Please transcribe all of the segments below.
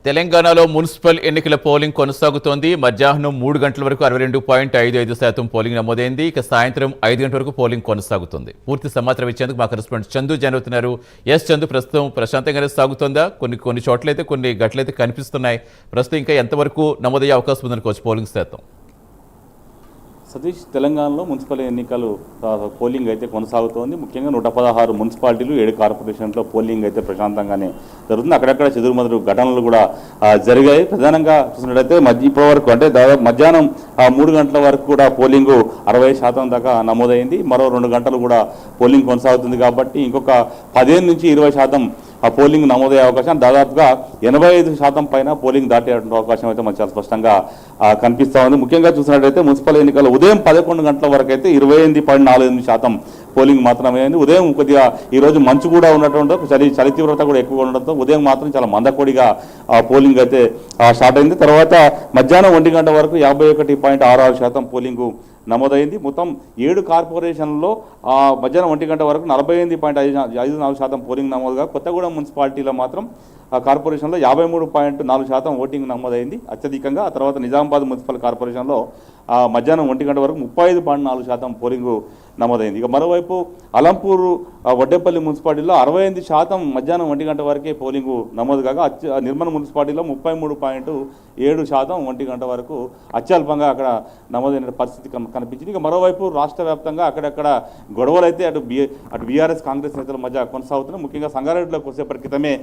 తెలంగాణలో మున్సిపల్ ఎన్నికల పోలింగ్ కొనసాగుతోంది. మధ్యాహ్నం 3 గంటల వరకు 62.55% పోలింగ్ నమోదైంది. ఇక సాయంత్రం 5 గంటల వరకు పోలింగ్ కొనసాగుతుంది. పూర్తి సమాచారం ఇచ్చేందుకు మా కరెస్పాండెంట్ చందు జాయిన్ అవుతున్నారు. చందు, ప్రస్తుతం ప్రశాంతంగానే సాగుతోందా? కొన్ని చోట్లయితే కొన్ని గట్లయితే కనిపిస్తున్నాయి. ప్రస్తుతం ఇంకా ఎంతవరకు నమోదయ్యే అవకాశం ఉందనుకోవచ్చు పోలింగ్ శాతం? సతీష్, తెలంగాణలో మున్సిపల్ ఎన్నికలు పోలింగ్ అయితే కొనసాగుతోంది. ముఖ్యంగా 116 మున్సిపాలిటీలు 7 కార్పొరేషన్లో పోలింగ్ అయితే ప్రశాంతంగానే జరుగుతుంది. అక్కడక్కడ చెదురుమదురు ఘటనలు కూడా జరిగాయి. ప్రధానంగా చూసినట్టయితే ఇప్పటివరకు అంటే దాదాపు మధ్యాహ్నం 3 గంటల వరకు కూడా పోలింగు 60% దాకా నమోదైంది. మరో 2 గంటలు కూడా పోలింగ్ కొనసాగుతుంది కాబట్టి ఇంకొక 15 నుంచి 20% ఆ పోలింగ్ నమోదయ్యే అవకాశం, దాదాపుగా 85% పైన పోలింగ్ దాటే అవకాశం అయితే మనకు చాలా స్పష్టంగా కనిపిస్తూ ఉంది. ముఖ్యంగా చూసినట్టయితే మున్సిపల్ ఎన్నికల్లో ఉదయం 11 గంటల వరకు అయితే 28.48% పోలింగ్ మాత్రమే అయింది. ఉదయం కొద్దిగా ఈరోజు మంచు కూడా ఉన్నటువంటి చలి తీవ్రత కూడా ఎక్కువగా ఉండడంతో ఉదయం మాత్రం చాలా మందకొడిగా పోలింగ్ అయితే స్టార్ట్ అయింది. తర్వాత మధ్యాహ్నం 1 గంట వరకు 51.66% పోలింగు నమోదైంది. మొత్తం 7 కార్పొరేషన్లలో మధ్యాహ్నం 1 గంట వరకు 48.54% పోలింగ్ నమోదుగా, కొత్తగూడెం మున్సిపాలిటీలో మాత్రం కార్పొరేషన్లో 53.4% ఓటింగ్ నమోదైంది అత్యధికంగా. ఆ తర్వాత నిజామాబాద్ మున్సిపల్ కార్పొరేషన్లో మధ్యాహ్నం 1 గంట వరకు 35.4% పోలింగు నమోదైంది. ఇక మరోవైపు అలంపూరు వడ్డేపల్లి మున్సిపాలిటీలో 68% మధ్యాహ్నం 1 గంట వరకే పోలింగు నమోదు కాగా, నిర్మల్ మున్సిపాలిటీలో 33.7% 1 గంట వరకు అత్యల్పంగా అక్కడ నమోదైన పరిస్థితి కనిపించింది. ఇక మరోవైపు రాష్ట్ర వ్యాప్తంగా అక్కడక్కడ గొడవలు అయితే అటు బీఆర్ఎస్ కాంగ్రెస్ నేతల మధ్య కొనసాగుతున్నాయి. ముఖ్యంగా సంగారెడ్డిలో కొద్దిసేపటి క్రితమే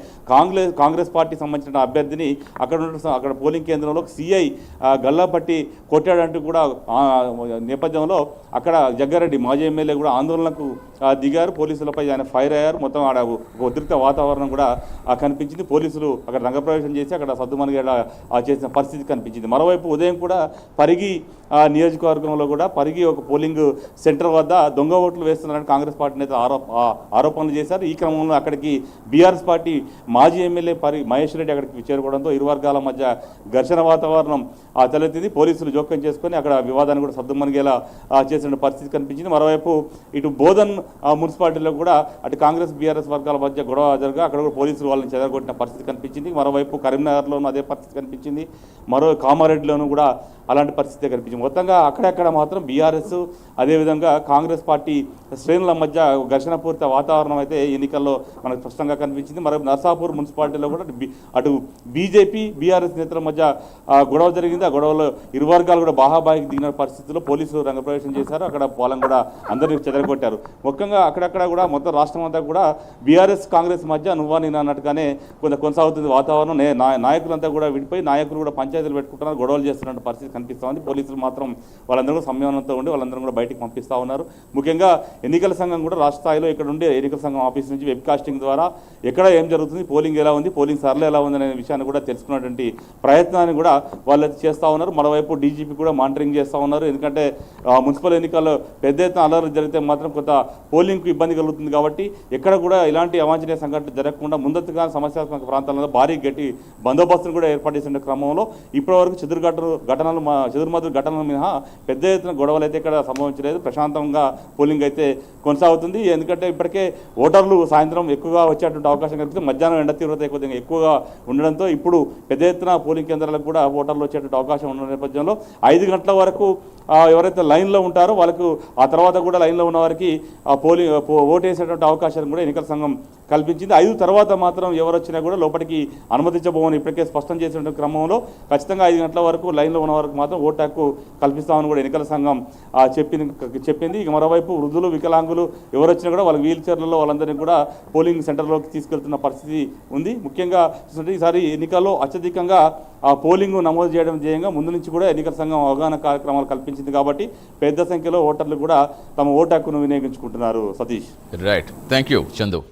కాంగ్రెస్ పార్టీకి సంబంధించిన అభ్యర్థిని అక్కడ పోలింగ్ కేంద్రంలో సిఐ గల్లాపట్టి కొట్టాడంటూ కూడా నేపథ్యంలో అక్కడ జగ్గారెడ్డి మాజీ ఎమ్మెల్యే కూడా ఆందోళనకు దిగారు. పోలీసులపై ఆయన ఫైర్ అయ్యారు. మొత్తం ఆడ ఉద్రిక్త వాతావరణం కూడా కనిపించింది. పోలీసులు అక్కడ రంగప్రవేశం చేసి అక్కడ సద్దుమణిగేలా చేసిన పరిస్థితి కనిపించింది. మరోవైపు ఉదయం కూడా పరిగి నియోజకవర్గంలో కూడా పరిగి ఒక పోలింగ్ సెంటర్ వద్ద దొంగ ఓట్లు వేస్తున్నారని కాంగ్రెస్ పార్టీ నేత ఆరోపణలు చేశారు. ఈ క్రమంలో అక్కడికి బీఆర్ఎస్ పార్టీ మాజీ ఎమ్మెల్యే మహేష్ రెడ్డి అక్కడికి చేరుకోవడంతో ఇరు వర్గాల మధ్య ఘర్షణ వాతావరణం తలెత్తింది. పోలీసులు జోక్యం చేసుకొని అక్కడ వివాదాన్ని కూడా సద్దుమణిగేలా చేసిన పరిస్థితి కనిపించింది. మరోవైపు ఇటు బోధన్ మున్సిపాలిటీలో కూడా అటు కాంగ్రెస్ బీఆర్ఎస్ వర్గాల మధ్య గొడవ జరగా అక్కడ కూడా పోలీసులు వాళ్ళని చెదరగొట్టిన పరిస్థితి కనిపించింది. మరోవైపు కరీంనగర్లోనూ అదే పరిస్థితి కనిపించింది. మరో కామారెడ్డిలోనూ కూడా అలాంటి పరిస్థితి కనిపించింది. మొత్తంగా అక్కడక్కడ మాత్రం బీఆర్ఎస్ అదేవిధంగా కాంగ్రెస్ పార్టీ శ్రేణుల మధ్య ఘర్షణపూరిత వాతావరణం అయితే ఎన్నికల్లో మనకు స్పష్టంగా కనిపించింది. మరి నర్సాపూర్ మున్సిపాలిటీలో కూడా అటు బీజేపీ బీఆర్ఎస్ నేతల మధ్య గొడవ జరిగింది. ఆ గొడవలో ఇరు వర్గాలు కూడా బాహాబాహికి దిగిన పరిస్థితుల్లో పోలీసులు రంగప్రవేశం చేశారు. అక్కడ వాళ్ళని కూడా అందరినీ చెదరగొట్టారు. ముఖ్యంగా అక్కడక్కడ కూడా మొత్తం రాష్ట్రం అంతా కూడా బీఆర్ఎస్ కాంగ్రెస్ మధ్య నువ్వా నేను అన్నట్టుగానే కొనసాగుతుంది వాతావరణం. నాయకులంతా కూడా విడిపోయి నాయకులు కూడా పంచాయతీలు పెట్టుకుంటున్నారు, గొడవలు చేస్తున్న పరిస్థితి కనిపిస్తూ ఉంది. పోలీసులు మాత్రం వాళ్ళందరూ కూడా సంయమనంతో ఉండి వాళ్ళందరూ కూడా బయటికి పంపిస్తూ ఉన్నారు. ముఖ్యంగా ఎన్నికల సంఘం కూడా రాష్ట్ర స్థాయిలో ఇక్కడ ఉండే ఎన్నికల సంఘం ఆఫీస్ నుంచి వెబ్ కాస్టింగ్ ద్వారా ఎక్కడ ఏం జరుగుతుంది, పోలింగ్ ఎలా ఉంది, పోలింగ్ సరళ ఎలా ఉంది అనే విషయాన్ని కూడా తెలుసుకున్నటువంటి ప్రయత్నాన్ని కూడా వాళ్ళు చేస్తూ ఉన్నారు. మరోవైపు డీజీపీ కూడా మానిటరింగ్ చేస్తూ ఉన్నారు. ఎందుకంటే మున్సిపల్ ఎన్నికల్లో పెద్ద ఎత్తున అల్లర్లు జరిగితే మాత్రం కొంత పోలింగ్కు ఇబ్బంది కలుగుతుంది కాబట్టి ఎక్కడ కూడా ఇలాంటి అవాంఛనీయ సంఘటనలు జరగకుండా ముందస్తుగా సమస్యాత్మక ప్రాంతాలలో భారీ గట్టి బందోబస్తును కూడా ఏర్పాటు చేసిన క్రమంలో ఇప్పటివరకు చెదురుమదురు ఘటనలు మినహా పెద్ద ఎత్తున గొడవలు అయితే ఇక్కడ సంభవించలేదు. ప్రశాంతంగా పోలింగ్ అయితే కొనసాగుతుంది. ఎందుకంటే ఇప్పటికే ఓటర్లు సాయంత్రం ఎక్కువగా వచ్చేటువంటి అవకాశం కనిపిస్తుంది. మధ్యాహ్నం ఎండ తీవ్రత కొద్దిగా ఎక్కువగా ఉండడంతో ఇప్పుడు పెద్ద ఎత్తున పోలింగ్ కేంద్రాలకు కూడా ఓటర్లు వచ్చేటువంటి అవకాశం ఉన్న నేపథ్యంలో 5 గంటల వరకు ఎవరైతే లైన్లో ఉంటారో వాళ్ళకు ఆ తర్వాత కూడా లైన్లో ఉన్న వారికి ఓటేసేటువంటి అవకాశాన్ని కూడా ఎన్నికల సంఘం కల్పించింది. 5 తర్వాత మాత్రం ఎవరు వచ్చినా కూడా లోపలికి అనుమతించబోమని ఇప్పటికే స్పష్టం చేసిన క్రమంలో ఖచ్చితంగా 5 గంటల వరకు లైన్లో ఉన్న వరకు మాత్రం ఓటు హక్కు కల్పిస్తామని కూడా ఎన్నికల సంఘం చెప్పింది. ఇక మరోవైపు వృద్ధులు వికలాంగులు ఎవరు వచ్చినా కూడా వాళ్ళ వీల్ చైర్లలో వాళ్ళందరినీ కూడా పోలింగ్ సెంటర్లోకి తీసుకెళ్తున్న పరిస్థితి ఉంది. ముఖ్యంగా ఈసారి ఎన్నికల్లో అత్యధికంగా పోలింగ్ నమోదు చేయడం ధ్యేయంగా ముందు నుంచి కూడా ఎన్నికల సంఘం అవగాహన కార్యక్రమాలు కల్పించింది కాబట్టి పెద్ద సంఖ్యలో ఓటర్లు కూడా తమ ఓటు హక్కును వినియోగించుకుంటున్నారు. Satish, right, thank you Chandu.